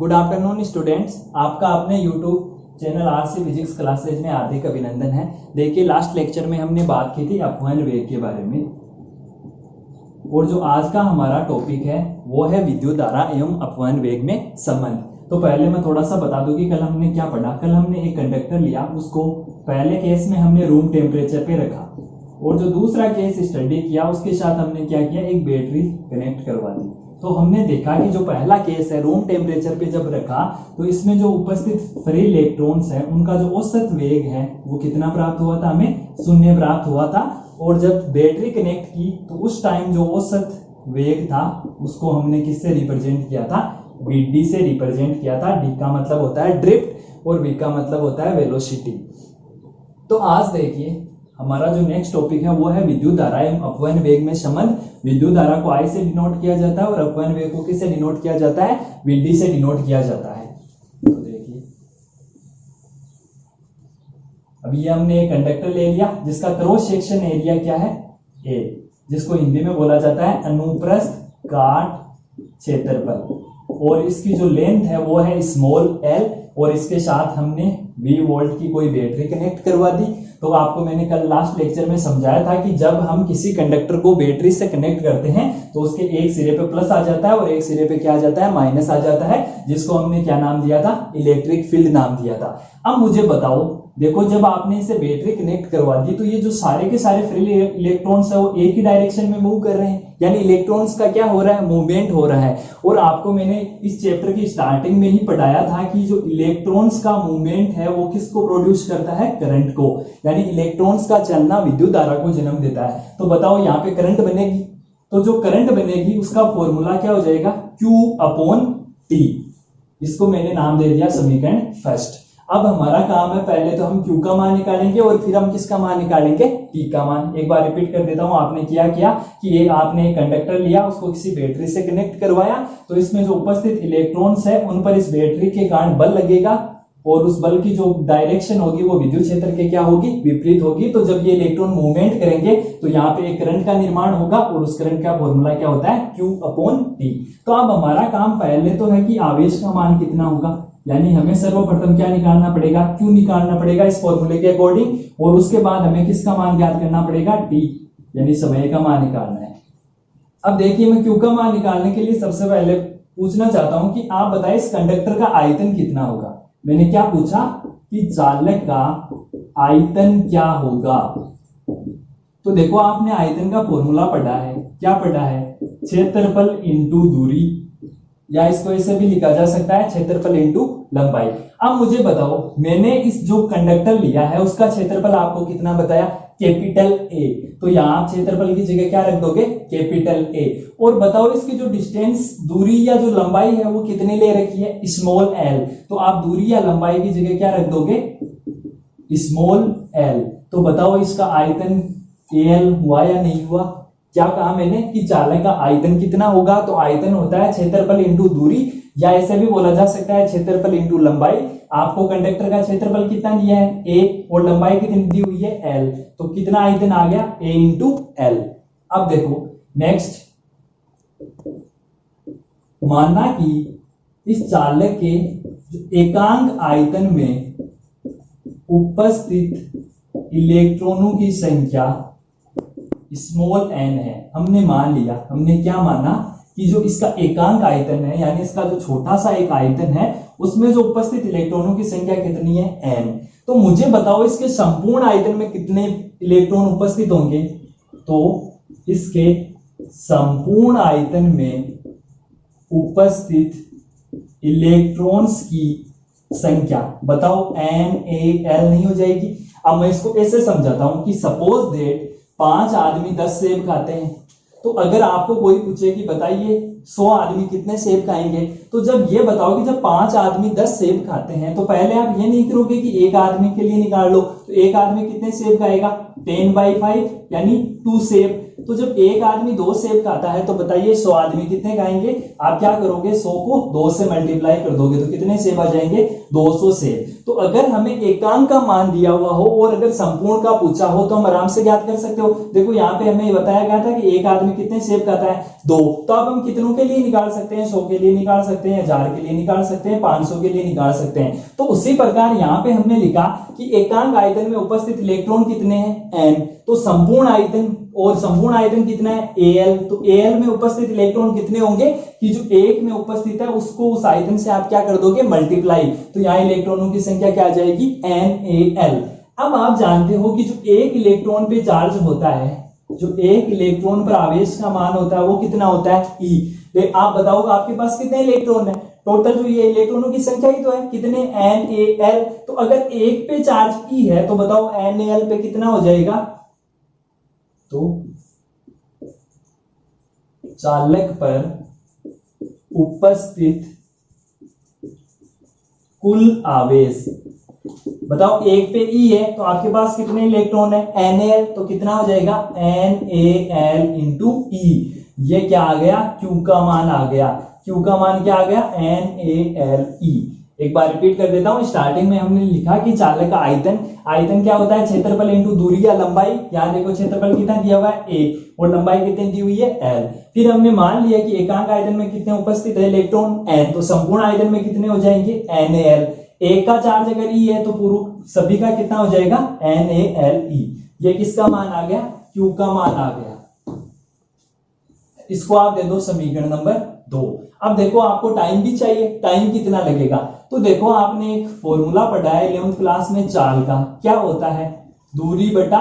Good afternoon students, आपका अपने YouTube channel RC physics classes में हार्दिक अभिनंदन है। देखिए, लास्ट लेक्चर में हमने बात की थी अपवहन वेग के बारे में, और जो आज का हमारा टॉपिक है वो है विद्युत धारा एवं अपवहन वेग में संबंध। तो पहले मैं थोड़ा सा बता दूं कि कल हमने क्या पढ़ा। कल हमने एक कंडक्टर लिया, उसको पहले केस में हमने रूम टेम्परेचर पे रखा, और जो दूसरा केस स्टडी किया उसके साथ हमने क्या किया, एक बैटरी कनेक्ट करवा दी। तो हमने देखा कि जो पहला केस है रूम टेम्परेचर पे जब रखा तो इसमें जो उपस्थित फ्री इलेक्ट्रॉन्स है उनका जो औसत वेग है वो कितना प्राप्त हुआ था, हमें 0 प्राप्त हुआ था। और जब बैटरी कनेक्ट की तो उस टाइम जो औसत वेग था उसको हमने किससे रिप्रेजेंट किया था, डी से रिप्रेजेंट किया था। डी का मतलब होता है ड्रिफ्ट और वी का मतलब होता है वेलोसिटी। तो आज देखिए हमारा जो नेक्स्ट टॉपिक है वो है विद्युत धारा एवं अपवहन वेग में संबंध। विद्युत धारा को आई से डिनोट किया जाता है और अपवहन वेग को किससे डिनोट किया जाता है, डी से डिनोट किया जाता है। तो देखिए, अभी ये हमने एक कंडक्टर ले लिया जिसका क्रॉस सेक्शन एरिया क्या है, ए, जिसको हिंदी में बोला जाता है अनुप्रस्थ काट क्षेत्रफल, और इसकी जो लेंथ है वो है स्मॉल एल, और इसके साथ हमने 20 वोल्ट की कोई बैटरी कनेक्ट करवा दी। तो आपको मैंने कल लास्ट लेक्चर में समझाया था कि जब हम किसी कंडक्टर को बैटरी से कनेक्ट करते हैं तो उसके एक सिरे पे प्लस आ जाता है और एक सिरे पे क्या आ जाता है, माइनस आ जाता है, जिसको हमने क्या नाम दिया था, इलेक्ट्रिक फील्ड नाम दिया था। अब मुझे बताओ, देखो जब आपने इसे बैटरी कनेक्ट करवा दी तो ये जो सारे के सारे फ्री इलेक्ट्रॉन्स है वो एक ही डायरेक्शन में मूव कर रहे हैं, यानी इलेक्ट्रॉन्स का क्या हो रहा है, मूवमेंट हो रहा है। और आपको मैंने इस चैप्टर की स्टार्टिंग में ही पढ़ाया था कि जो इलेक्ट्रॉन्स का मूवमेंट है वो किसको प्रोड्यूस करता है, करंट को, यानी इलेक्ट्रॉन्स का चलना विद्युत धारा को जन्म देता है। तो बताओ यहाँ पे करंट बनेगी, तो जो करंट बनेगी उसका फॉर्मूला क्या हो जाएगा, Q/T। इसको मैंने नाम दे दिया समीकरण फर्स्ट। अब हमारा काम है, पहले तो हम Q का मान निकालेंगे और फिर हम किसका मान निकालेंगे, T का मान। एक बार रिपीट कर देता हूं, आपने क्या किया कि ये आपने एक कंडक्टर लिया, उसको किसी बैटरी से कनेक्ट करवाया, तो इसमें जो उपस्थित इलेक्ट्रॉन्स है उन पर इस बैटरी के कारण बल लगेगा, और उस बल की जो डायरेक्शन होगी वो विद्युत क्षेत्र के क्या होगी, विपरीत होगी। तो जब ये इलेक्ट्रॉन मूवमेंट करेंगे तो यहाँ पे एक करंट का निर्माण होगा, और उस करंट का फॉर्मूला क्या होता है, Q/T। तो अब हमारा काम पहले तो है कि आवेश का मान कितना होगा, यानी हमें सर्वप्रथम क्या निकालना पड़ेगा, Q निकालना पड़ेगा इस फॉर्मूले के अकॉर्डिंग, और उसके बाद हमें किसका मान ज्ञात करना पड़ेगा, T, यानी समय का मान निकालना है। अब देखिए, मैं Q का मान निकालने के लिए सबसे पहले पूछना चाहता हूं कि आप बताएं इस कंडक्टर का आयतन कितना होगा। मैंने क्या पूछा कि चालक का आयतन क्या होगा। तो देखो, आपने आयतन का फॉर्मूला पढ़ा है, क्या पढ़ा है, क्षेत्रफल इंटू दूरी, या इसको ऐसे भी लिखा जा सकता है क्षेत्रफल इंटू लंबाई। अब मुझे बताओ, मैंने इस जो कंडक्टर लिया है उसका क्षेत्रफल आपको कितना बताया, कैपिटल ए। तो यहां आप क्षेत्रफल की जगह क्या रख दोगे, कैपिटल ए। और बताओ इसकी जो डिस्टेंस, दूरी या जो लंबाई है वो कितनी ले रखी है, स्मॉल एल। तो आप दूरी या लंबाई की जगह क्या रख दोगे, स्मॉल एल। तो बताओ इसका आयतन एल हुआ या नहीं हुआ। क्या कहा मैंने कि चालक का आयतन कितना होगा, तो आयतन होता है क्षेत्रफल इंटू दूरी, या ऐसे भी बोला जा सकता है क्षेत्रफल इंटू लंबाई। आपको कंडक्टर का क्षेत्रफल कितना दिया है, ए, और लंबाई कितनी दी हुई है, एल। तो कितना आयतन आ गया, ए इंटू एल। अब देखो नेक्स्ट, माना कि इस चालक के एकांक आयतन में उपस्थित इलेक्ट्रॉनों की संख्या स्मॉल n है। हमने मान लिया, हमने क्या माना कि जो इसका एकांक आयतन है, यानी इसका जो छोटा सा एक आयतन है उसमें जो उपस्थित इलेक्ट्रॉनों की संख्या कितनी है, n। तो मुझे बताओ इसके संपूर्ण आयतन में कितने इलेक्ट्रॉन उपस्थित होंगे। तो इसके संपूर्ण आयतन में उपस्थित इलेक्ट्रॉन्स की संख्या बताओ, n a l नहीं हो जाएगी। अब मैं इसको ऐसे समझाता हूं कि सपोज दैट 5 आदमी 10 सेब खाते हैं, तो अगर आपको कोई पूछे कि बताइए 100 आदमी कितने सेब खाएंगे, तो जब ये बताओ कि जब 5 आदमी 10 सेब खाते हैं तो पहले आप ये नहीं करोगे कि एक आदमी के लिए निकाल लो, तो एक आदमी कितने सेब खाएगा, 10/5 यानी 2 सेब। तो जब एक आदमी 2 सेब खाता है तो बताइए 100 आदमी कितने खाएंगे। आप क्या करोगे, 100 को 2 से मल्टीप्लाई कर दोगे तो कितने सेब आ जाएंगे, 200 सेब। तो अगर हमें एकांक का मान दिया हुआ हो और अगर संपूर्ण का पूछा हो तो हम आराम से ज्ञात कर सकते हो। देखो यहाँ पे हमें बताया गया था कि एक आदमी कितने सेब खाता है, 2। तो अब हम कितनों के लिए निकाल सकते हैं, 100 के लिए निकाल सकते हैं। सकते हैं, 1000 के लिए निकाल सकते हैं, 500 के लिए निकाल सकते हैं। तो उसी प्रकार यहाँ पे हमने लिखा कि एकांक आयतन में उपस्थित इलेक्ट्रॉन कितने हैं, n। तो संपूर्ण आयतन, और संपूर्ण आयतन कितना है, Al। तो Al में उपस्थित इलेक्ट्रॉन कितने होंगे कि जो एक में उपस्थित है उसको उस आयतन से आप क्या कर दोगे, मल्टीप्लाई। तो यहाँ इलेक्ट्रॉनों की संख्या क्या आ जाएगी, NaL। अब आप जानते हो कि जो एक इलेक्ट्रॉन पे चार्ज होता है, जो एक इलेक्ट्रॉन पर आवेश का मान होता है वो कितना होता है, E। आप बताओ आपके पास कितने इलेक्ट्रॉन है, टोटल जो ये इलेक्ट्रॉनों की संख्या ही तो है, कितने, NaL। तो अगर एक पे चार्ज E है तो बताओ NaL पे कितना हो जाएगा, तो चालक पर उपस्थित कुल आवेश, बताओ एक पे E है तो आपके पास कितने इलेक्ट्रॉन है, NaL। तो कितना हो जाएगा, NaL इंटू E। ये क्या आ गया, Q का मान आ गया। Q का मान क्या आ गया, NaLe। एक बार रिपीट कर देता हूं, स्टार्टिंग में हमने लिखा कि चालक का आयतन, आयतन क्या होता है, क्षेत्रफल इंटू दूरी या लंबाई। यहाँ देखो क्षेत्रफल कितना दिया हुआ है, A, और लंबाई कितनी दी हुई है, L। फिर हमने मान लिया कि एकांक आयतन में कितने उपस्थित है इलेक्ट्रॉन, N। तो संपूर्ण आयतन में कितने हो जाएंगे, NaL। एक का चार्ज अगर E है तो पूर्व सभी का कितना हो जाएगा, NaLe। ये किसका मान आ गया, Q का मान आ गया। इसको आप दे दो समीकरण नंबर 2। अब देखो आपको टाइम भी चाहिए, टाइम कितना लगेगा। तो देखो आपने एक फॉर्मूला पढ़ा है 11th क्लास में चाल का, क्या होता है, दूरी बटा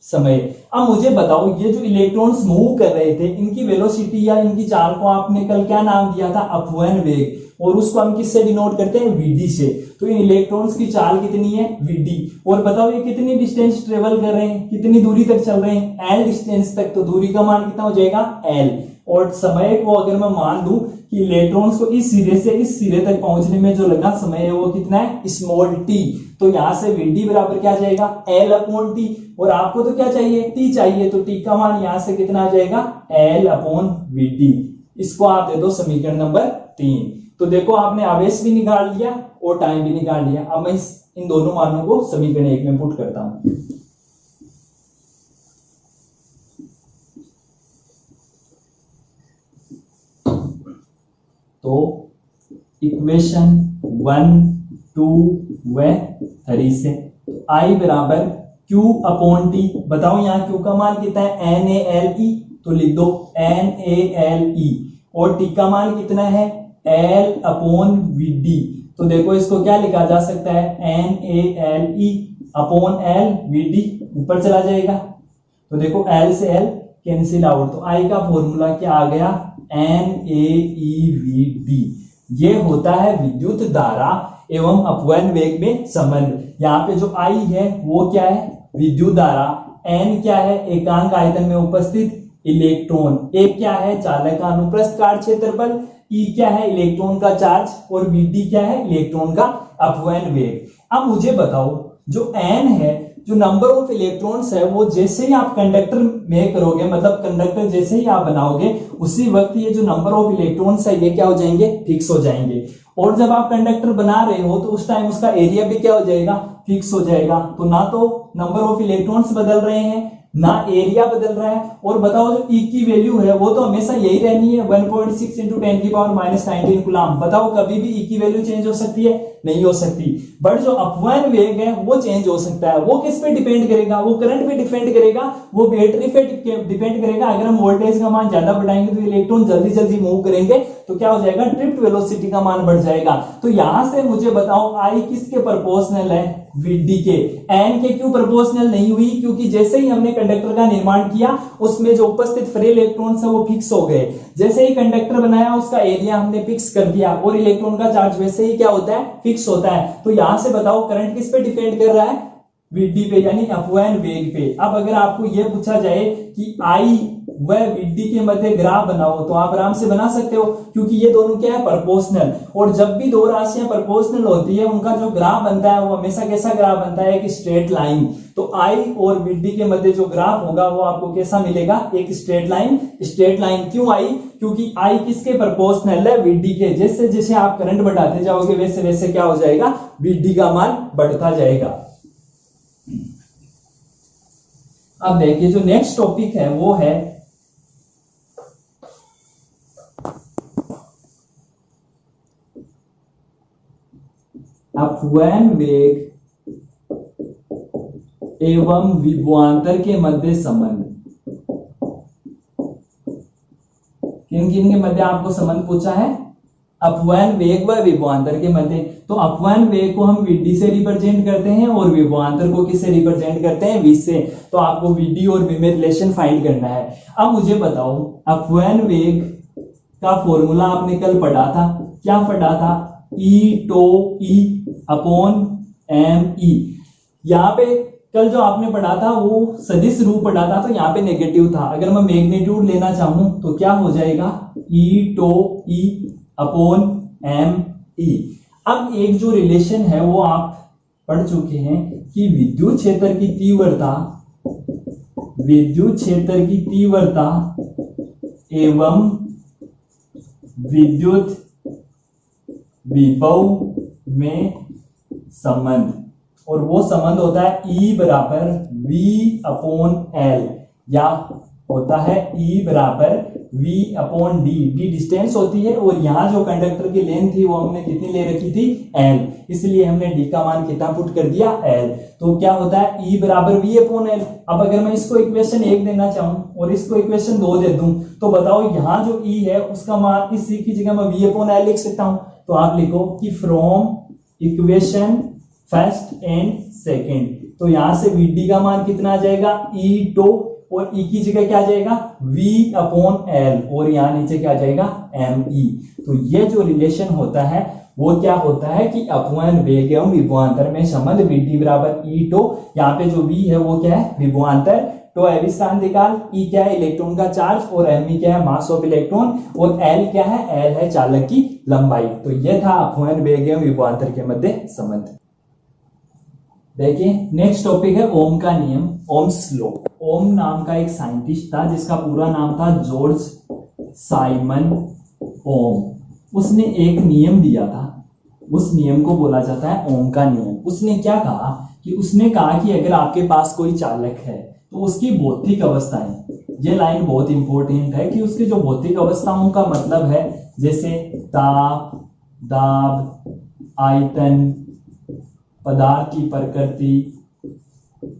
समय। अब मुझे बताओ ये जो इलेक्ट्रॉन्स मूव कर रहे थे इनकी वेलोसिटी या इनकी चाल को आपने कल क्या नाम दिया था, अपवहन वेग, और उसको हम किससे डिनोट करते हैं, Vd से। तो इन इलेक्ट्रॉन्स की चाल कितनी है, Vd। और बताओ ये कितनी डिस्टेंस ट्रेवल कर रहे हैं, कितनी दूरी तक चल रहे हैं, L डिस्टेंस तक। तो दूरी का मान कितना हो जाएगा, L। और समय को अगर मैं मान दूं कि इलेक्ट्रॉन्स को इस सिरे से इस सिरे तक पहुंचने में जो लगा समय है वो कितना है, स्मॉल t। तो यहां से Vd बराबर क्या जाएगा, L अपॉन t। और आपको तो क्या चाहिए, t चाहिए। तो t का मान यहां से कितना आ जाएगा, L अपॉन Vd। इसको आप दे दो समीकरण नंबर 3। तो देखो आपने आवेश भी निकाल लिया और टाइम भी निकाल लिया। अब मैं इन दोनों मानों को समीकरण 1 में पुट करता हूं। तो इक्वेशन 1, 2 व 3 से I बराबर Q अपॉन T। बताओ यहाँ Q का मान कितना है, NaLe। तो लिख दो NaLe। और T का मान कितना है, L अपॉन Vd। तो देखो इसको क्या लिखा जा सकता है, NaLe अपॉन L Vd, ऊपर चला जाएगा। तो देखो L से L कैंसिल आउट। तो I का फॉर्मूला क्या आ गया, NaeVd। ये होता है विद्युत धारा एवं अपवहन वेग में संबंध। यहाँ पे जो I है वो क्या है, विद्युत धारा, N क्या है, एकांक आयतन में उपस्थित इलेक्ट्रॉन, A क्या है, चालक का अनुप्रस्थ काट क्षेत्रफल, E क्या है, इलेक्ट्रॉन का चार्ज, और Vd क्या है, इलेक्ट्रॉन का अपवहन वेग। अब मुझे बताओ जो N है, जो नंबर ऑफ इलेक्ट्रॉन्स है, वो जैसे ही आप कंडक्टर में करोगे, मतलब कंडक्टर जैसे ही आप बनाओगे उसी वक्त ये जो नंबर ऑफ इलेक्ट्रॉन्स है ये क्या हो जाएंगे, फिक्स हो जाएंगे। और जब आप कंडक्टर बना रहे हो तो उस टाइम उसका एरिया भी क्या हो जाएगा, फिक्स हो जाएगा। तो ना तो नंबर ऑफ इलेक्ट्रॉन्स बदल रहे हैं ना एरिया बदल रहा है। और बताओ जो E की वैल्यू है वो तो हमेशा यही रहनी है, 1.6 इंटू 10 की पावर -19 कूलम। बताओ कभी भी E की वैल्यू चेंज हो सकती है, नहीं हो सकती। बट जो अपवहन वेग है वो चेंज हो सकता है। वो किस पे डिपेंड करेगा, वो करंट पे डिपेंड करेगा, वो बैटरी पे डिपेंड करेगा। अगर हम वोल्टेज का मान ज्यादा बढ़ाएंगे तो इलेक्ट्रॉन जल्दी जल्दी मूव करेंगे, तो क्या हो जाएगा, ड्रिफ्ट वेलोसिटी का मान बढ़ जाएगा। तो यहां से मुझे बताओ I किसके प्रोपोर्शनल है, Vd के। N के क्यों प्रोपोर्शनल नहीं हुई, क्योंकि जैसे ही हमने कंडक्टर का निर्माण किया उसमें जो उपस्थित फ्री इलेक्ट्रॉन्स है वो फिक्स हो गए। जैसे ही कंडक्टर बनाया उसका एरिया हमने फिक्स कर दिया और इलेक्ट्रॉन का चार्ज वैसे ही क्या होता है, फिक्स होता है। तो यहां से बताओ करंट किस पे डिपेंड कर रहा है, Vd पे, यानी अपवहन वेग पे। अब अगर आपको यह पूछा जाए कि I व Vd के मध्य ग्राफ बनाओ तो आप आराम से बना सकते हो, क्योंकि ये दोनों क्या है, प्रोपोर्शनल। और जब भी दो राशियां प्रोपोर्शनल होती है उनका जो ग्राफ बनता है वो हमेशा कैसा ग्राफ बनता है, एक स्ट्रेट लाइन। तो I और Vd के मध्य जो ग्राफ होगा वो आपको कैसा मिलेगा, एक स्ट्रेट लाइन। स्ट्रेट लाइन क्यों आई, क्योंकि I किसके प्रोपोर्शनल है, Vd के। जैसे जैसे आप करंट बढ़ाते जाओगे वैसे वैसे क्या हो जाएगा, Vd का मान बढ़ता जाएगा। अब देखिए जो नेक्स्ट टॉपिक है वो है अपवयन वेग एवं विभवांतर के मध्य संबंध। किन किन के मध्य आपको संबंध पूछा है? अपवयन वेग व विभवांतर के मध्य। तो अपवयन वेग को हम Vd से रिप्रेजेंट करते हैं और विभवांतर को किससे रिप्रेजेंट करते हैं? V से। तो आपको Vd और V में रिलेशन फाइंड करना है। अब मुझे बताओ, अपवयन वेग का फॉर्मूला आपने कल पढ़ा था, क्या पढ़ा था? E to E upon ME। यहाँ पे कल जो आपने पढ़ा था वो सदिश रूप पढ़ा था, तो यहाँ पे नेगेटिव था। अगर मैं मैग्नीट्यूड लेना चाहूं तो क्या हो जाएगा? E to E upon ME। अब एक जो रिलेशन है वो आप पढ़ चुके हैं कि विद्युत क्षेत्र की तीव्रता एवं विद्युत विभव में संबंध, और वो संबंध होता है E बराबर V अपॉन L, या होता है E बराबर V upon D। D distance होती है और यहाँ जो कंडक्टर की लेंथ थी वो हमने कितनी ले रखी थी? L, इसलिए हमने D का मान कितना पुट कर दिया? L। तो क्या होता है? E बराबर V अपॉन L। अब अगर मैं इसको इक्वेशन 1 देना चाहूं और इसको इक्वेशन 2 दे दूं तो बताओ यहाँ जो E है उसका मान, इस E की जगह मैं V अपॉन L लिख सकता हूं। तो आप लिखो कि from equation first and second, तो यहां से Vd का मान कितना आ जाएगा? E टो, और E की जगह क्या आ जाएगा? V अपॉन L, और यहाँ नीचे क्या आ जाएगा? ME। तो ये जो रिलेशन होता है वो क्या होता है कि अपवयन वेग एवं विभवांतर में संबंध। Vd बराबर E टो, यहाँ पे जो V है वो क्या है? विभवांतर। तो अभिस्थान निकाल, E क्या है? इलेक्ट्रॉन का चार्ज, और ME क्या है? मास ऑफ इलेक्ट्रॉन, और L क्या है? L है चालक की लंबाई। तो यह था अपवयन वेग एवं विभवांतर के मध्य संबंध। देखिए नेक्स्ट टॉपिक है ओम का नियम, ओम्स लॉ। ओम नाम का एक साइंटिस्ट था जिसका पूरा नाम था जॉर्ज साइमन ओम। उसने एक नियम दिया था, उस नियम को बोला जाता है ओम का नियम। उसने क्या कहा कि उसने कहा कि अगर आपके पास कोई चालक है तो उसकी भौतिक अवस्थाएं, ये लाइन बहुत इंपॉर्टेंट है कि उसकी जो भौतिक अवस्थाओं का मतलब है जैसे ताप, दाब, आयतन, पदार्थ की प्रकृति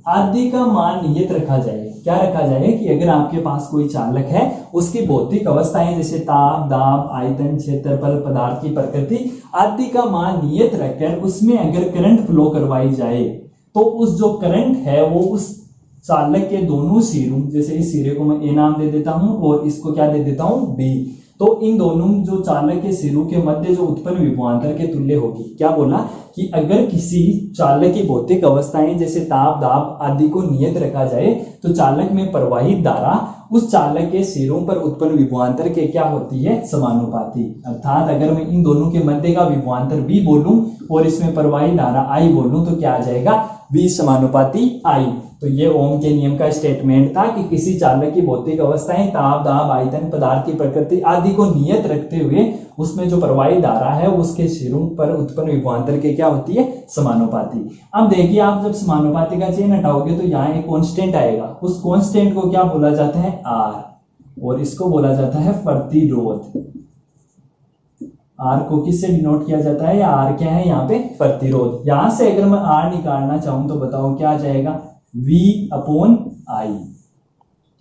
आदि का मान नियत रखा जाए। क्या रखा जाए? कि अगर आपके पास कोई चालक है उसकी भौतिक अवस्थाएं जैसे ताप, दाब, आयतन, क्षेत्रफल, पदार्थ की प्रकृति आदि का मान नियत रखकर उसमें अगर करंट फ्लो करवाई जाए तो उस जो करंट है वो उस चालक के दोनों सिरों, जैसे इस सिरे को मैं ए नाम दे देता हूं और इसको क्या दे देता हूं? बी, तो इन दोनों जो चालक के सिरों के मध्य जो उत्पन्न विभवांतर के तुल्य होगी। क्या बोला? कि अगर किसी चालक की भौतिक अवस्थाएं जैसे ताप, दाब आदि को नियत रखा जाए तो चालक में प्रवाहित धारा उस चालक के सिरों पर उत्पन्न विभवांतर के क्या होती है? समानुपाती। अर्थात अगर मैं इन दोनों के मध्य का विभवांतर V बोलूं और इसमें प्रवाहित धारा I बोलूं तो क्या आ जाएगा? V समानुपाती I। तो ये ओम के नियम का स्टेटमेंट था कि किसी चालक की भौतिक अवस्थाएं ताप, दाब, आयतन, पदार्थ की प्रकृति आदि को नियत रखते हुए उसमें जो प्रवाहित धारा है उसके सिरों पर उत्पन्न विभवांतर के क्या होती है? समानुपाती। अब देखिए, आप जब समानुपाती का चिन्ह हटाओगे तो यहाँ एक कांस्टेंट आएगा, उस कांस्टेंट को क्या बोला जाता है? R, और इसको बोला जाता है प्रतिरोध। R को किससे डिनोट किया जाता है? या R क्या है यहाँ पे? प्रतिरोध। यहां से अगर मैं R निकालना चाहूं तो बताओ क्या आ जाएगा? V upon I।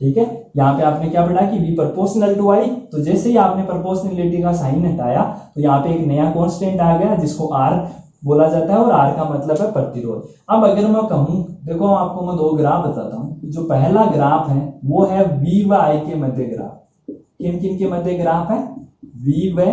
ठीक है, यहाँ पे आपने क्या पढ़ा कि V प्रोपोर्शनल टू I, तो जैसे ही आपने प्रोपोर्शनलिटी का साइन हटाया तो यहाँ पे एक नया कांस्टेंट आ गया जिसको R बोला जाता है, और R का मतलब है प्रतिरोध। अब अगर मैं कहूं, देखो आपको मैं दो ग्राफ बताता हूं। जो पहला ग्राफ है वो है V व I के मध्य ग्राफ। किन किन के मध्य ग्राफ है? V व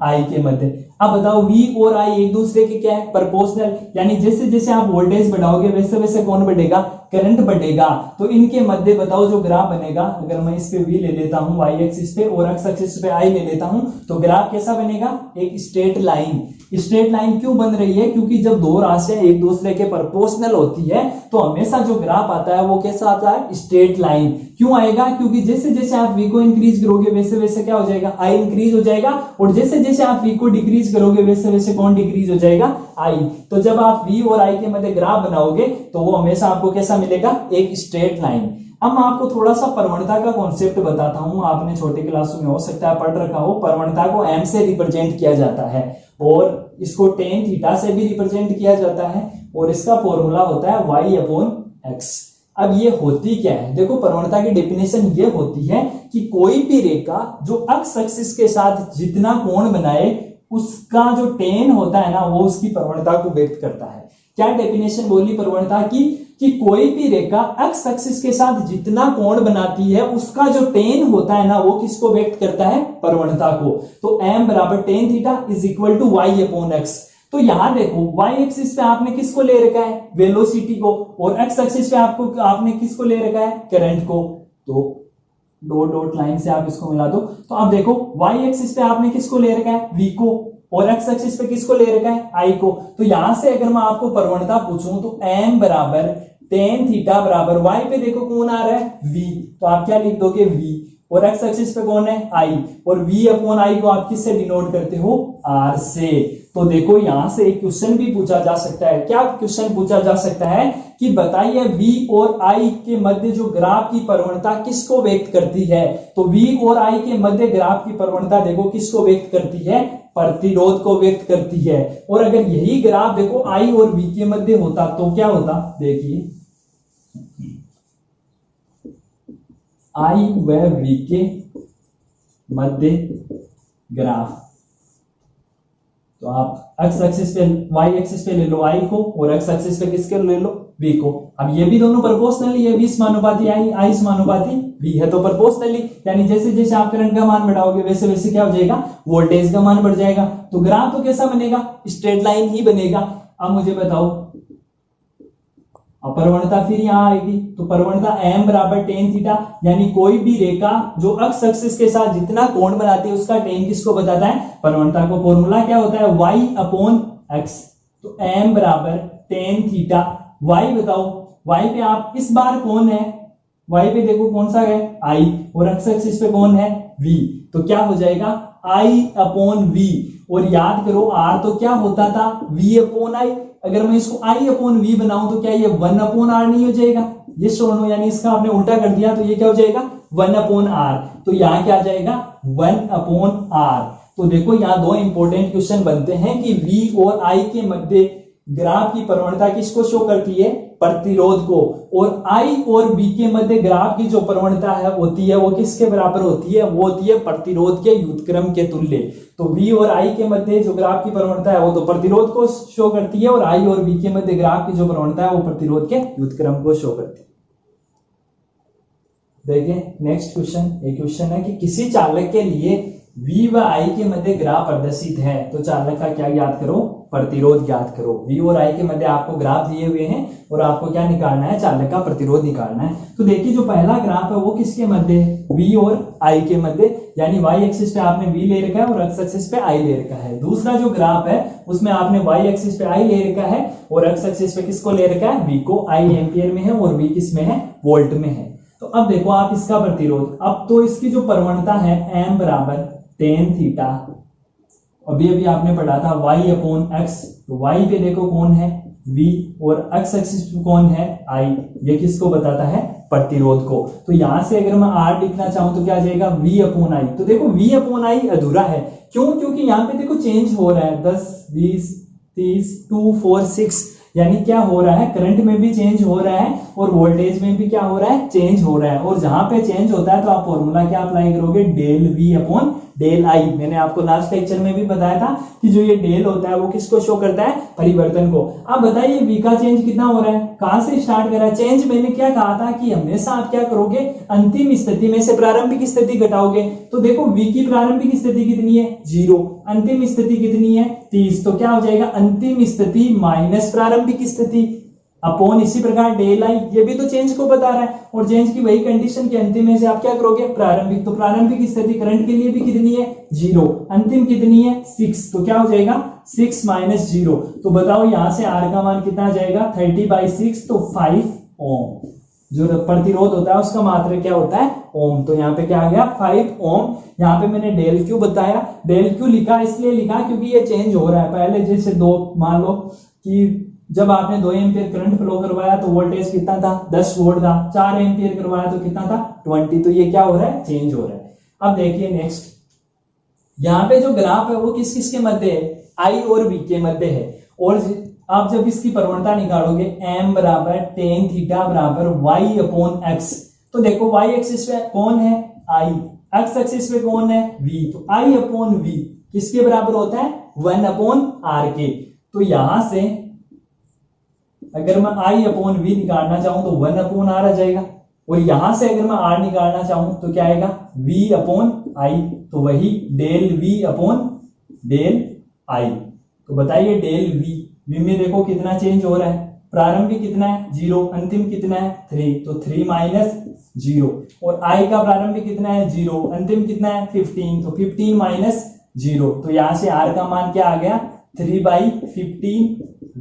I के मध्य। अब बताओ V और I एक दूसरे के क्या है? प्रोपोर्शनल, यानी जैसे जैसे आप वोल्टेज बढ़ाओगे वैसे वैसे कौन बढ़ेगा? करंट बढ़ेगा। तो इनके मध्य बताओ जो ग्राफ बनेगा, अगर मैं इस पे V ले लेता हूं y एक्सिस पे और x एक्सिस पे I ले लेता हूं तो ग्राफ कैसा बनेगा? एक स्ट्रेट लाइन। स्ट्रेट लाइन क्यों बन रही है? क्योंकि जब दो राशियां एक दूसरे के प्रोपोर्शनल होती है तो हमेशा जो ग्राफ आता है वो कैसा आता है? Straight line. क्यों आएगा? क्योंकि जैसे जैसे आप V को इंक्रीज करोगे वैसे वैसे क्या हो जाएगा? I इंक्रीज हो जाएगा, और जैसे जैसे आप V को डिक्रीज करोगे वैसे वैसे कौन डिक्रीज हो जाएगा? I। तो जब आप V और I के मध्य ग्राफ बनाओगे तो वो हमेशा आपको कैसा मिलेगा? एक स्ट्रेट लाइन। अब मैं आपको थोड़ा सा प्रवणता का कॉन्सेप्ट बताता हूं। आपने छोटी क्लासों में हो सकता है पढ़ रखा हो। प्रवणता को M से रिप्रेजेंट किया जाता है, और इसको टेन थीटा से भी रिप्रेजेंट किया जाता है और इसका फॉर्मूला होता है y अपॉन x। अब ये होती क्या है, देखो प्रवणता की डेफिनेशन ये होती है कि कोई भी रेखा जो x एक्सिस के साथ जितना कोण बनाए उसका जो टेन होता है ना वो उसकी प्रवणता को व्यक्त करता है। क्या डेफिनेशन बोली प्रवणता की कि कोई भी रेखा x एक्सिस के साथ जितना कोण बनाती है उसका जो टेन होता है ना वो किसको व्यक्त करता है, प्रवणता को। तो m बराबर ten theta is equal to y upon x। तो यहां देखो y एक्सिस पे आपने किसको ले रखा है, वेलोसिटी को, और x एक्सिस पे आपने किसको ले रखा है, करंट को। तो डॉट डॉट लाइन से आप इसको मिला दो। तो अब देखो y एक्सिस पे आपने किसको ले रखा है, v को, और x एक्सिस पे किसको ले रखा है, i को। तो यहां से अगर मैं आपको प्रवणता पूछूं तो m बराबर टेन थीटा बराबर y पे देखो कौन आ रहा है, v, तो आप क्या लिख दोगे, v, और x एक्सिस पे कौन है, i, और v अपॉन i को आप किससे डिनोट करते हो, r से। तो देखो यहां से एक क्वेश्चन भी पूछा जा सकता है। क्या क्वेश्चन पूछा जा सकता है कि बताइए v और i के मध्य जो ग्राफ की प्रवणता किसको व्यक्त करती है। तो v और i के मध्य ग्राफ की प्रवणता देखो किसको व्यक्त करती है, प्रतिरोध को व्यक्त करती है। और अगर यही ग्राफ देखो i और v के मध्य होता तो क्या होता, देखिए I व V के मध्य ग्राफ, तो आप x एक्सिस पे y एक्सिस पे ले लो I को और x एक्सिस पे किसके ले लो, V को। अब ये भी दोनों प्रोपोर्शनली है, 20 समानुपाती I समानुपाती V है, तो प्रोपोर्शनली यानी जैसे जैसे आप करंट का मान बढ़ाओगे वैसे वैसे क्या हो जाएगा, वोल्टेज का मान बढ़ जाएगा। तो ग्राफ तो कैसा बनेगा, स्ट्रेट लाइन ही बनेगा। अब मुझे बताओ प्रवणता फिर यहां आएगी, तो प्रवणता m बराबर टेन थीटा, यानी कोई भी रेखा जो x एक्सिस के साथ जितना कोण बनाती है उसका टेन किसको बताता है, प्रवणता को। फॉर्मूला क्या होता है, y अपॉन x। तो m बराबर टेन थीटा, y बताओ, y पे आप इस बार कौन है, y पे देखो कौन सा है, i, और x एक्सिस पे कौन है, v। तो क्या हो जाएगा i अपॉन v, और याद करो r तो क्या होता था, v अपॉन i। अगर मैं इसको i अपॉन v बनाऊं तो क्या ये 1 अपॉन r नहीं हो जाएगा, ये सोनो, यानी इसका आपने उल्टा कर दिया तो ये क्या हो जाएगा, 1 अपॉन r। तो यहाँ क्या आ जाएगा, 1 अपॉन r। तो देखो यहाँ दो इंपॉर्टेंट क्वेश्चन बनते हैं कि v और i के मध्य ग्राफ की प्रवणता किसको शो करती है, प्रतिरोध को, और I और V के मध्य ग्राफ की जो प्रवणता है होती है वो किसके बराबर होती है, वो होती है प्रतिरोध के युतक्रम के तुल्य। तो V और I के मध्य जो ग्राफ की प्रवणता है वो तो प्रतिरोध को शो करती है, और I और V के मध्य ग्राफ की जो प्रवणता है वो प्रतिरोध के युतक्रम को शो करती है। देखिए नेक्स्ट क्वेश्चन, एक क्वेश्चन है कि किसी चालक के लिए V व I के मध्य ग्राफ प्रदर्शित है, तो चालक का क्या ज्ञात करो, प्रतिरोध ज्ञात करो। V और I के मध्य आपको ग्राफ दिए हुए हैं और आपको क्या निकालना है, चालक का प्रतिरोध निकालना है। तो देखिए जो पहला ग्राफ है वो किसके मध्य है, V और I के मध्य, यानी y एक्सिस पे आपने V ले रखा है और x एक्सिस पे I ले रखा है। दूसरा जो ग्राफ है उसमें आपने y एक्सिस पे I ले रखा है और x एक्सिस पे किसको ले रखा है, V को। I एम्पियर में है और V किस में है, वोल्ट में है। तो अब देखो आप इसका प्रतिरोध, अब तो इसकी जो प्रवणता है m बराबर टेन थीटा, अभी अभी आपने पढ़ा था y अपॉन x, तो y पे देखो कौन है, v, और x एक्सिस पे कौन है, I। ये किसको बताता है, प्रतिरोध को। तो यहां से अगर मैं r लिखना चाहूं तो क्या आ जाएगा, v अपॉन I। तो देखो v अपॉन I अधूरा है, क्यों, क्योंकि यहाँ पे देखो चेंज हो रहा है, 10 20 30 2 4 6, यानी क्या हो रहा है, करंट में भी चेंज हो रहा है और वोल्टेज में भी क्या हो रहा है, चेंज हो रहा है। और जहां पे चेंज होता है तो आप फॉर्मूला क्या अप्लाई करोगे, del v upon del I। मैंने आपको लास्ट लेक्चर में भी बताया था कि जो ये डेल होता है वो किसको शो करता है, परिवर्तन को। अब बताइए v का चेंज कितना हो रहा है, कहां से स्टार्ट कर रहा है चेंज। मैंने क्या कहा था कि हमेशा आप क्या करोगे, अंतिम स्थिति में से प्रारंभिक स्थिति घटाओगे। तो देखो v की प्रारंभिक स्थिति कितनी है, 0, अंतिम स्थिति कितनी है, 30। तो क्या हो जाएगा, अंतिम स्थिति माइनस प्रारंभिक स्थिति अपॉन इसी प्रकार डेल I। ये भी तो चेंज को बता रहा है, और चेंज की वही कंडीशन के अंतिम में से आप क्या करोगे, प्रारंभिक। तो प्रारंभिक स्थिति करंट के लिए भी कितनी है, 0, अंतिम कितनी है, 6। तो क्या हो जाएगा, 6 माइनस 0। तो बताओ यहां से R का मान कितना आ जाएगा, 30/6, तो 5 ओम। जो प्रतिरोध होता है उसका मात्रक क्या होता है, ओम। तो यहाँ पे क्या आ गया, 5 ओम। यहाँ पे मैंने डेल क्यू बताया, डेल क्यू लिखा इसलिए लिखा क्योंकि ये चेंज हो रहा है। पहले जैसे मान लो कि जब आपने 2 एम्पियर करंट फ्लो करवाया तो वोल्टेज कितना था, 10 वोल्ट था। 4 एम्पियर करवाया तो कितना था, 20। तो ये क्या हो रहा है, चेंज हो रहा है। अब देखिए नेक्स्ट, यहाँ पे जो ग्राफ है वो किस किस के मध्य है, आई और बी के मध्य है। और आप जब इसकी प्रवणता निकालोगे m बराबर टेन थीटा बराबर y अपॉन x, तो देखो y एक्सिस पे कौन है i, x एक्सिस पे कौन है v, तो i अपॉन v किसके बराबर होता है 1 अपॉन r के। तो यहां से अगर मैं i अपॉन v निकालना चाहूं तो 1 अपॉन r आ जाएगा, और यहां से अगर मैं r निकालना चाहूं तो क्या आएगा v अपॉन i, तो वही del v upon del i। तो बताइए डेल v में देखो कितना चेंज हो रहा है, प्रारंभिक कितना है 0, अंतिम कितना है 3, तो 3 माइनस 0, और i का प्रारंभिक कितना है 0, अंतिम कितना है 15, तो 15 माइनस 0, तो यहां से r का मान क्या आ गया 3/15,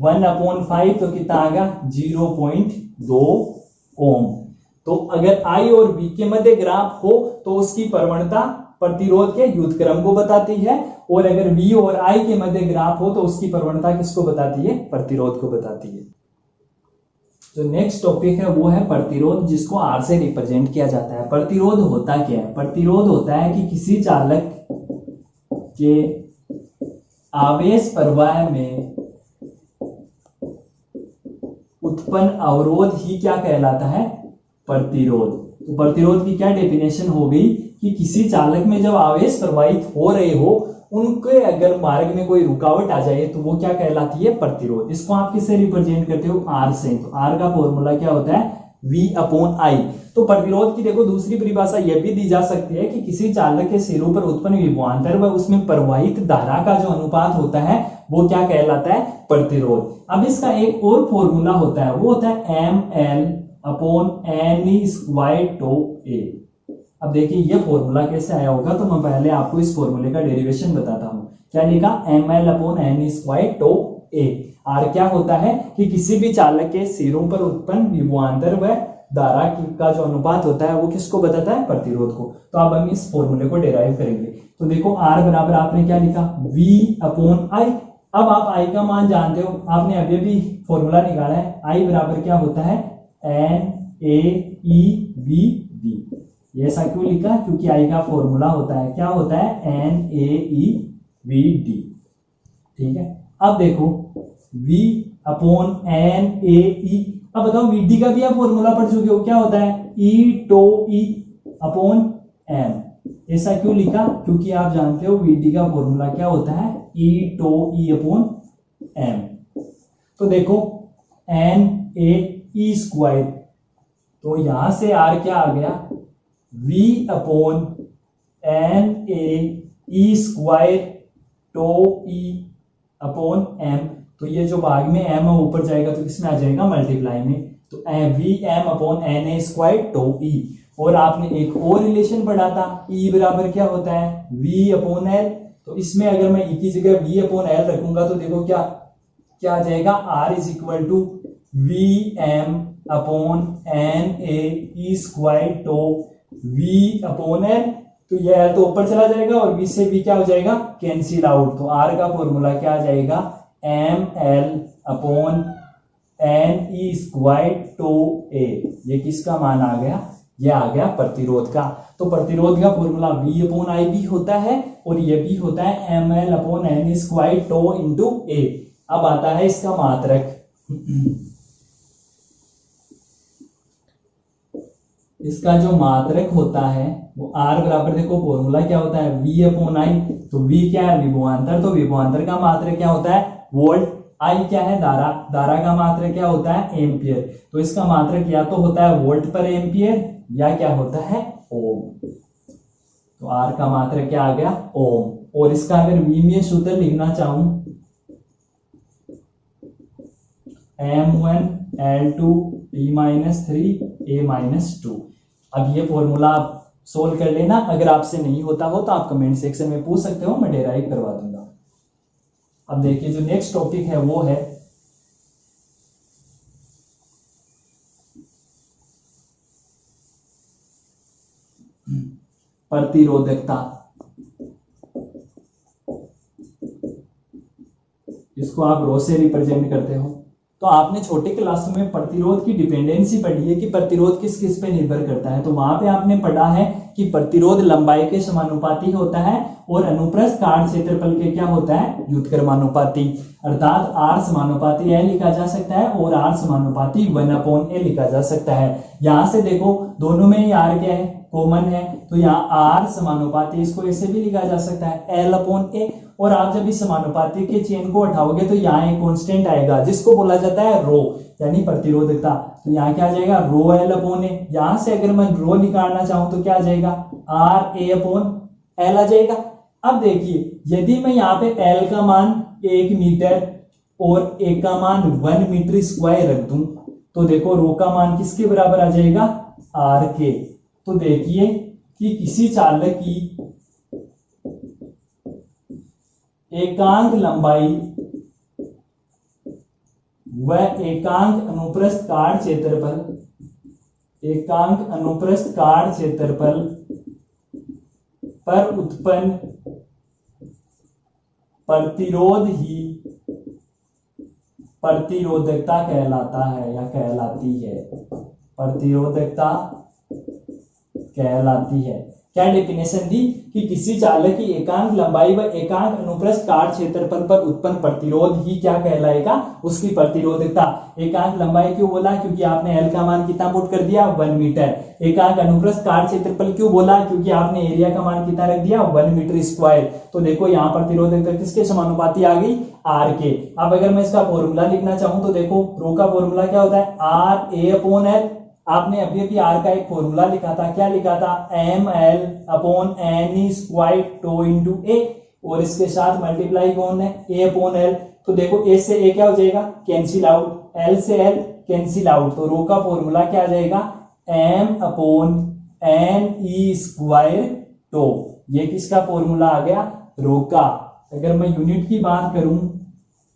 1 अपॉन 5, तो कितना आ गया 0.2 ओम। तो अगर I और B के मध्य ग्राफ हो तो उसकी प्रवणता प्रतिरोध के व्युत्क्रम को बताती है, और अगर V और I के मध्य ग्राफ हो तो उसकी प्रवणता किसको बताती है, प्रतिरोध को बताती है। जो नेक्स्ट टॉपिक है वो है प्रतिरोध, जिसको R से रिप्रेजेंट किया जाता है। प्रतिरोध होता क्या है, प्रतिरोध होता है कि किसी चालक के आवेश प्रवाह में उत्पन्न अवरोध ही क्या कहलाता है, प्रतिरोध। तो प्रतिरोध की क्या डेफिनेशन हो गई कि किसी चालक में जब आवेश प्रवाहित हो रहे हो उनके अगर मार्ग में कोई रुकावट आ जाए तो वो क्या कहलाती है, प्रतिरोध। इसको आप किससे रिप्रेजेंट करते हो, R से। तो R का फॉर्मूला क्या होता है V अपॉन I। तो प्रतिरोध की देखो दूसरी परिभाषा यह भी दी जा सकती है कि किसी चालक के सिरों पर उत्पन्न विभवांतर व उसमें प्रवाहित धारा का जो अनुपात होता है वो क्या कहलाता है, प्रतिरोध। अब इसका एक और फॉर्मूला होता है, वो होता है ML अपॉन NE²/A। अब देखिए ये फॉर्मूला कैसे आया होगा, तो मैं पहले आपको इस फॉर्मूले का डेरिवेशन बताता हूं। क्या लिखा, ML अपॉन NE²/A। R क्या होता है कि किसी भी चालक के सिरों पर उत्पन्न विभवांतर व धारा का जो अनुपात होता है वो किसको बताता है, प्रतिरोध को। तो अब हम इस फॉर्मूले को डिराइव करेंगे। तो देखो R बराबर आपने क्या लिखा V अपॉन I। अब आप I का मान जानते हो, आपने अभी भी फॉर्मूला निकाला है। I बराबर क्या होता है NaEVd। ये ऐसा क्यों लिखा, क्योंकि I का फॉर्मूला होता है, क्या होता है NaEVd। ठीक है, अब देखो V अपॉन NaE। अब बताओ Vd का भी आप फॉर्मूला पढ़ चुके हो, क्या होता है E/E अपॉन M। ऐसा क्यों लिखा, क्योंकि आप जानते हो Vd का फॉर्मूला क्या होता है E/E अपॉन M। तो देखो NaE², तो यहां से R क्या आ गया V upon NaE²/E upon M। तो ये जो भाग में m है ऊपर जाएगा तो किसमें आ जाएगा, मल्टीप्लाई में। तो Vm अपॉन Na²/E। और आपने एक और रिलेशन पढ़ा था, E बराबर क्या होता है V अपॉन L। तो इसमें अगर मैं E की जगह V अपॉन L रखूंगा तो देखो क्या क्या आ जाएगा, R is equal to Vm upon Na²/V upon L। तो ये L तो ऊपर चला जाएगा और V से V क्या हो जाएगा, कैंसिल आउट। तो R का फॉर्मूला क्या आ जाएगा ML अपॉन Ne²/A। ये किसका मान आ गया, ये आ गया प्रतिरोध का। तो प्रतिरोध का फॉर्मूला V अपॉन I भी होता है और ये भी होता है ML अपॉन Ne²/A। अब आता है इसका मात्रक। इसका जो मात्रक होता है वो R बराबर, देखो फॉर्मूला क्या होता है V अपॉन I। तो V क्या है, विभवांतर। तो विभवांतर का मात्रक क्या होता है, वोल्ट। I क्या है, धारा। धारा का मात्रक क्या होता है, एम्पियर। तो इसका मात्रक या तो होता है वोल्ट पर एम्पियर या क्या होता है, ओम। तो R का मात्रक क्या आ गया, ओम। और इसका अगर V में सूत्र लिखना चाहूं, M1L2T-3A-2। अब ये फॉर्मूला आप सोल्व कर लेना, अगर आपसे नहीं होता हो तो आप कमेंट सेक्शन में पूछ सकते हो, मैं डिराइव करवा दूंगा। अब देखिए जो नेक्स्ट टॉपिक है वो है प्रतिरोधकता। इसको आप रो से रिप्रेजेंट करते हो। तो आपने छोटे क्लास में प्रतिरोध की डिपेंडेंसी पढ़ी है कि प्रतिरोध किस किस पे निर्भर करता है। तो वहां पे आपने पढ़ा है कि प्रतिरोध लंबाई के समानुपाती होता है और अनुप्रस्थ काट क्षेत्रफल के क्या होता है, व्युत्क्रमानुपाती। अर्थात R समानुपाती L लिखा जा सकता है और R समानुपाती 1/a लिखा जा सकता है। यहां से देखो दोनों में ही R क्या है, कॉमन है, तो यहाँ R समानुपाती, इसको ऐसे भी लिखा जा सकता है L/a। और आप जब इस समानुपाती के चेन को हटाओगे तो यहाँ एक कांस्टेंट आएगा जिसको बोला जाता है रो, यानी प्रतिरोधकता। तो यहाँ क्या आ जाएगा, रो L/a। यहां से अगर मैं रो निकालना चाहूं तो क्या आ जाएगा, RA/L आ जाएगा। अब देखिए यदि मैं यहाँ पे L का मान 1 मीटर और A का मान 1 मीटर स्क्वायर रख दूं तो देखो रो का मान किसके बराबर आ जाएगा, R के। तो देखिए कि किसी चालक की एकांक लंबाई व एकांक अनुप्रस्थ काट क्षेत्रफल, एकांक अनुप्रस्थ काट क्षेत्रफल पर उत्पन्न प्रतिरोध ही प्रतिरोधकता कहलाता है या कहलाती है, प्रतिरोधकता कहलाती है। क्या डेफिनेशन दी कि किसी चालक की एकांक लंबाई व एकांक अनुप्रस्थ काट क्षेत्रफल पर उत्पन्न प्रतिरोध ही क्या कहलाएगा, उसकी प्रतिरोधकता। एकांक लंबाई क्यों बोला, क्योंकि आपने L का मान कितना पुट कर दिया, 1 मीटर। एकांक अनुप्रस्थ काट क्षेत्रफल क्यों बोला, क्योंकि आपने एरिया का मान कितना रख दिया, 1 मीटर स्क्वायर। तो देखो यहाँ प्रतिरोधकता किसके समानुपाती आ गई, R के। अब अगर मैं इसका फॉर्मूला लिखना चाहूं तो देखो रो का फॉर्मूला क्या होता है, RA/L। आपने अभी अभी R का एक फॉर्मूला लिखा था, क्या लिखा था, mL/n² और इसके साथ मल्टीप्लाई कौन है, A/L। तो देखो A से A क्या हो जाएगा, कैंसिल आउट, L से L कैंसिल आउट। तो रो का फॉर्मूला क्या आ जाएगा, m/ne²। ये किसका फॉर्मूला आ गया, रो का। अगर मैं यूनिट की बात करूं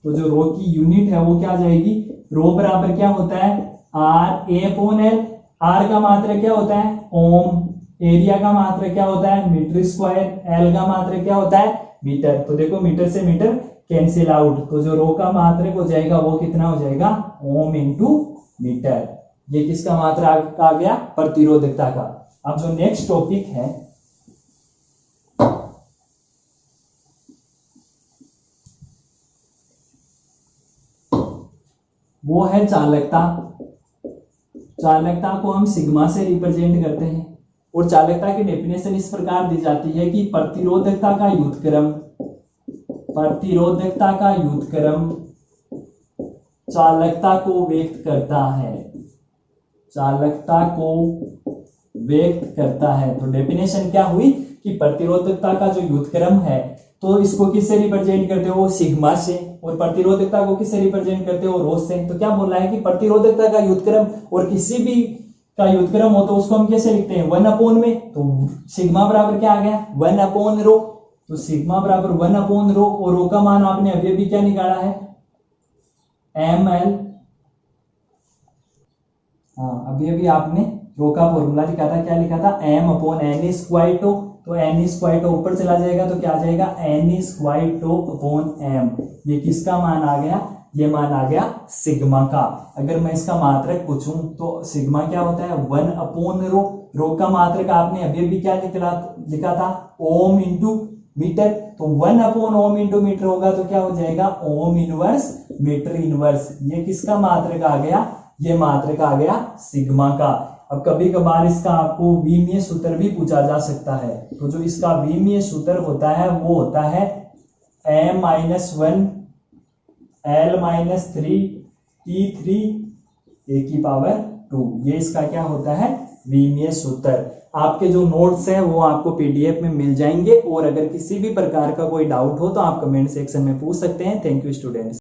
तो जो रो की यूनिट है वो क्या आ जाएगी, रो बराबर क्या होता है, RA/L। R का मात्रक क्या होता है, ओम। एरिया का मात्रक क्या होता है, मीटर स्क्वायर। L का मात्रक क्या होता है, मीटर। तो देखो मीटर से मीटर कैंसिल आउट, तो जो रो का मात्रक हो जाएगा वो कितना हो जाएगा, ओम इंटू मीटर। ये किसका मात्रक आ गया, प्रतिरोधकता का। अब जो नेक्स्ट टॉपिक है वो है चालकता। चालकता को हम सिग्मा से रिप्रेजेंट करते हैं और चालकता की डेफिनेशन इस प्रकार दी जाती है कि प्रतिरोधकता का व्युत्क्रम, प्रतिरोधकता का व्युत्क्रम चालकता को व्यक्त करता है, चालकता को व्यक्त करता है। तो डेफिनेशन क्या हुई कि प्रतिरोधकता का जो व्युत्क्रम है तो इसको किससे रिप्रेजेंट करते हो, सिग्मा से, और प्रतिरोधकता को किससे रिप्रेजेंट करते हो, रो से। तो क्या बोल रहा है कि प्रतिरोधकता का व्युत्क्रम और किसी भी का व्युत्क्रम हो तो उसको हम कैसे लिखते हैं, 1/, में। तो सिग्मा बराबर क्या आ गया, 1/रो। तो सिग्मा बराबर 1/रो और रो का मान आपने अभी अभी क्या निकाला है, ml। हाँ अभी अभी आपने रो का फॉर्मूला लिखा था, क्या लिखा था, m/ne²। तो ne² ऊपर चला जाएगा तो क्या आ जाएगा, ne²/m। ये किसका मान आ गया, ये मान आ गया सिग्मा का। अगर मैं इसका मात्रक पूछूं तो सिग्मा क्या होता है, 1/रो। रो का मात्रक आपने अभी अभी क्या लिखा था, ओम इंटू मीटर। तो 1/ओम इंटू मीटर होगा तो क्या हो जाएगा, ओम इनवर्स मीटर इनवर्स। ये किसका मात्रक आ गया, ये मात्रक आ गया सिग्मा का। अब कभी कभार इसका आपको विमीय सूत्र भी पूछा जा सकता है। तो जो इसका विमीय सूत्र होता है वो होता है m-1 L-3 T3 a⁴ ये इसका क्या होता है, विमीय सूत्र। आपके जो नोट्स हैं वो आपको पीडीएफ में मिल जाएंगे और अगर किसी भी प्रकार का कोई डाउट हो तो आप कमेंट सेक्शन में पूछ सकते हैं। Thank you students.